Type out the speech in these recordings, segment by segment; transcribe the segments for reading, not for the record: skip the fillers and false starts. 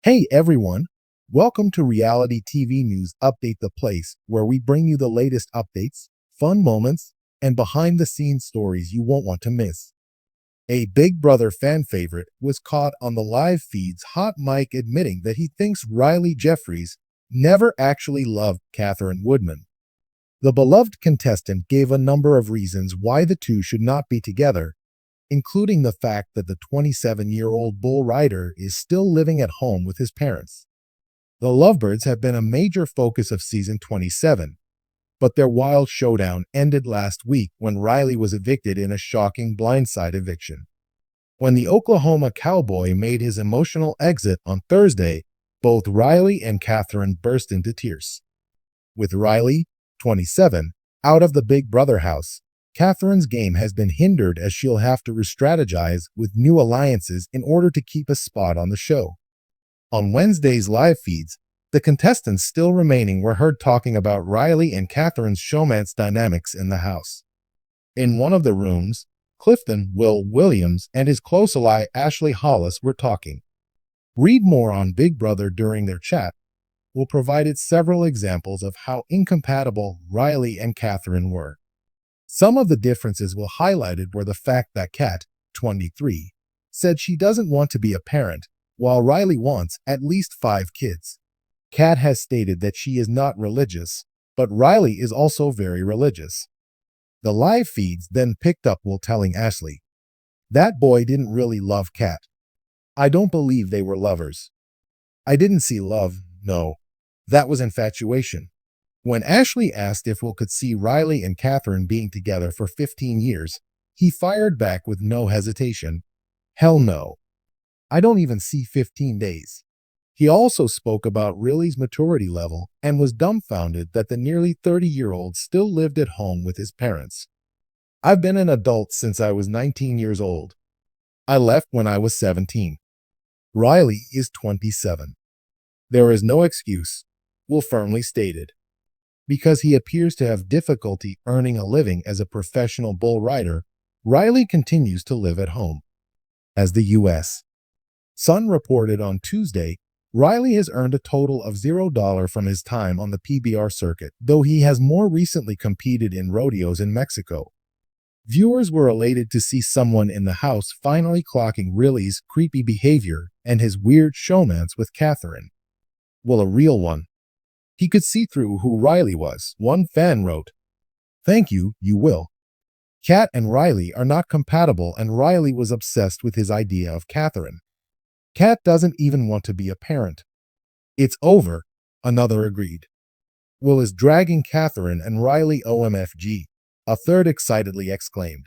Hey everyone, welcome to Reality TV News Update, the place where we bring you the latest updates, fun moments, and behind the scenes stories you won't want to miss. A Big Brother fan favorite was caught on the live feed's hot mic admitting that he thinks Rylie Jeffries never actually loved Katherine Woodman. The beloved contestant gave a number of reasons why the two should not be together, including the fact that the 27-year-old bull rider is still living at home with his parents. The Lovebirds have been a major focus of season 27, but their wild showdown ended last week when Rylie was evicted in a shocking blindside eviction. When the Oklahoma cowboy made his emotional exit on Thursday, both Rylie and Katherine burst into tears. With Rylie, 27, out of the Big Brother house, Katherine's game has been hindered as she'll have to re-strategize with new alliances in order to keep a spot on the show. On Wednesday's live feeds, the contestants still remaining were heard talking about Rylie and Katherine's showmance dynamics in the house. In one of the rooms, Clifton Will Williams and his close ally Ashley Hollis were talking. Read more on Big Brother during their chat. We'll provided several examples of how incompatible Rylie and Katherine were. Some of the differences we highlighted were the fact that Kat, 23, said she doesn't want to be a parent, while Rylie wants at least 5 kids. Kat has stated that she is not religious, but Rylie is also very religious. The live feeds then picked up Will telling Ashley, "That boy didn't really love Kat. I don't believe they were lovers. I didn't see love, no. That was infatuation." When Ashley asked if Will could see Rylie and Katherine being together for 15 years, he fired back with no hesitation, "Hell no. I don't even see 15 days. He also spoke about Rylie's maturity level and was dumbfounded that the nearly 30-year-old still lived at home with his parents. "I've been an adult since I was 19 years old. I left when I was 17. Rylie is 27. There is no excuse," Will firmly stated. Because he appears to have difficulty earning a living as a professional bull rider, Rylie continues to live at home. As the U.S. Sun reported on Tuesday, Rylie has earned a total of $0 from his time on the PBR circuit, though he has more recently competed in rodeos in Mexico. Viewers were elated to see someone in the house finally clocking Rylie's creepy behavior and his weird showmance with Katherine. Well, a real one. He could see through who Rylie was, one fan wrote. "Thank you, you will. Kat and Rylie are not compatible, and Rylie was obsessed with his idea of Katherine. Kat doesn't even want to be a parent. It's over," another agreed. "Will is dragging Katherine and Rylie OMFG," a third excitedly exclaimed.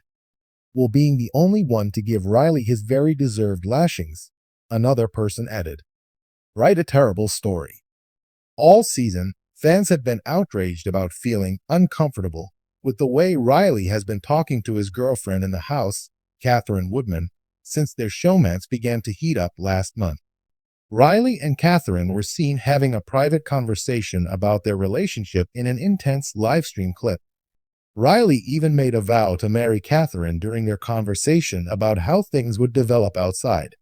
"Will being the only one to give Rylie his very deserved lashings," another person added. "Write a terrible story." All season, fans have been outraged about feeling uncomfortable with the way Rylie has been talking to his girlfriend in the house, Katherine Woodman, since their showmance began to heat up last month. Rylie and Katherine were seen having a private conversation about their relationship in an intense livestream clip. Rylie even made a vow to marry Katherine during their conversation about how things would develop outside.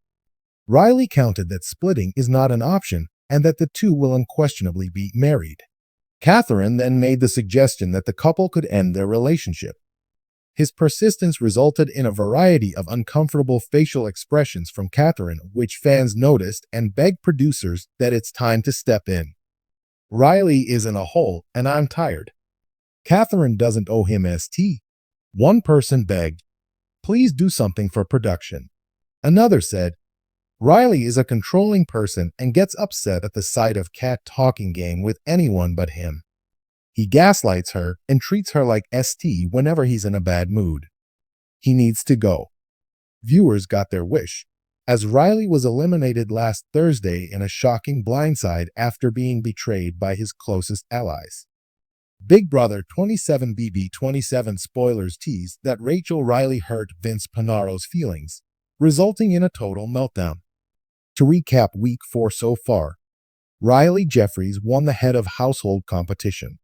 Rylie countered that splitting is not an option and that the two will unquestionably be married. Katherine then made the suggestion that the couple could end their relationship. His persistence resulted in a variety of uncomfortable facial expressions from Katherine, which fans noticed and begged producers that it's time to step in. "Rylie is in a hole, and I'm tired. Katherine doesn't owe him ST. One person begged, "Please do something for production." Another said, "Rylie is a controlling person and gets upset at the sight of Kat talking game with anyone but him. He gaslights her and treats her like ST whenever he's in a bad mood. He needs to go." Viewers got their wish, as Rylie was eliminated last Thursday in a shocking blindside after being betrayed by his closest allies. Big Brother 27BB27 spoilers tease that Rachel Rylie hurt Vince Panaro's feelings, resulting in a total meltdown. To recap week 4 so far, Rylie Jeffries won the head of household competition.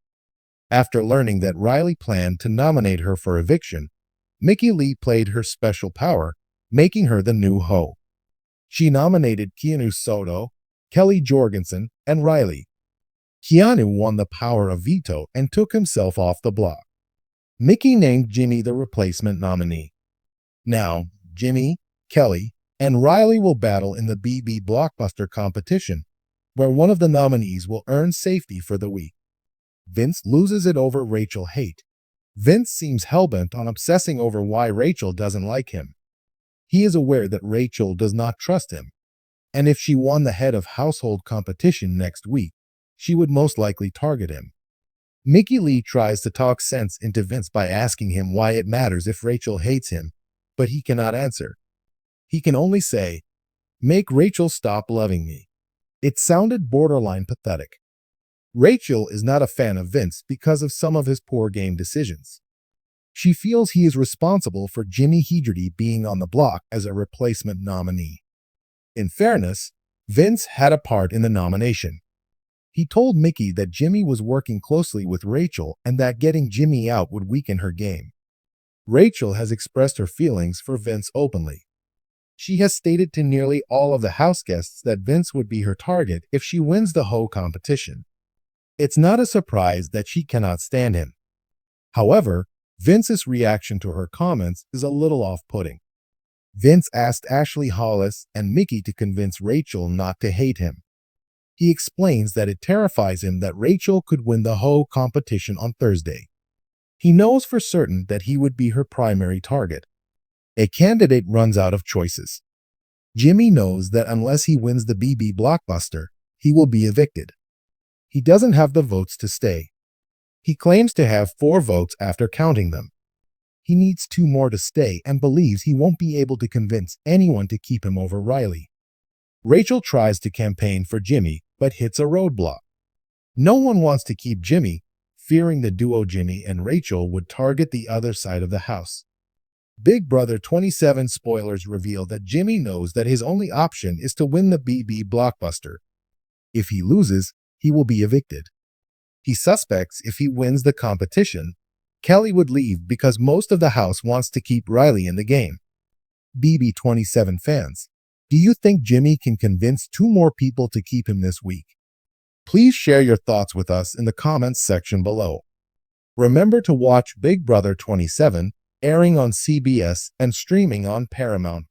After learning that Rylie planned to nominate her for eviction, Mickey Lee played her special power, making her the new hoe. She nominated Keanu Soto, Kelly Jorgensen, and Rylie. Keanu won the power of veto and took himself off the block. Mickey named Jimmy the replacement nominee. Now, Jimmy, Kelly, and Rylie will battle in the BB Blockbuster competition, where one of the nominees will earn safety for the week. Vince loses it over Rachel hate. Vince seems hellbent on obsessing over why Rachel doesn't like him. He is aware that Rachel does not trust him, and if she won the head of household competition next week, she would most likely target him. Mickey Lee tries to talk sense into Vince by asking him why it matters if Rachel hates him, but he cannot answer. He can only say, "Make Rachel stop loving me." It sounded borderline pathetic. Rachel is not a fan of Vince because of some of his poor game decisions. She feels he is responsible for Jimmy Hegarty being on the block as a replacement nominee. In fairness, Vince had a part in the nomination. He told Mickey that Jimmy was working closely with Rachel and that getting Jimmy out would weaken her game. Rachel has expressed her feelings for Vince openly. She has stated to nearly all of the house guests that Vince would be her target if she wins the whole competition. It's not a surprise that she cannot stand him. However, Vince's reaction to her comments is a little off-putting. Vince asked Ashley Hollis and Mickey to convince Rachel not to hate him. He explains that it terrifies him that Rachel could win the whole competition on Thursday. He knows for certain that he would be her primary target. A candidate runs out of choices. Jimmy knows that unless he wins the BB Blockbuster, he will be evicted. He doesn't have the votes to stay. He claims to have 4 votes after counting them. He needs 2 more to stay and believes he won't be able to convince anyone to keep him over Rylie. Rachel tries to campaign for Jimmy, but hits a roadblock. No one wants to keep Jimmy, fearing the duo Jimmy and Rachel would target the other side of the house. Big Brother 27 spoilers reveal that Jimmy knows that his only option is to win the BB Blockbuster. If he loses, he will be evicted. He suspects if he wins the competition, Kelly would leave because most of the house wants to keep Rylie in the game. BB 27 fans, do you think Jimmy can convince 2 more people to keep him this week? Please share your thoughts with us in the comments section below. Remember to watch Big Brother 27 airing on CBS and streaming on Paramount+.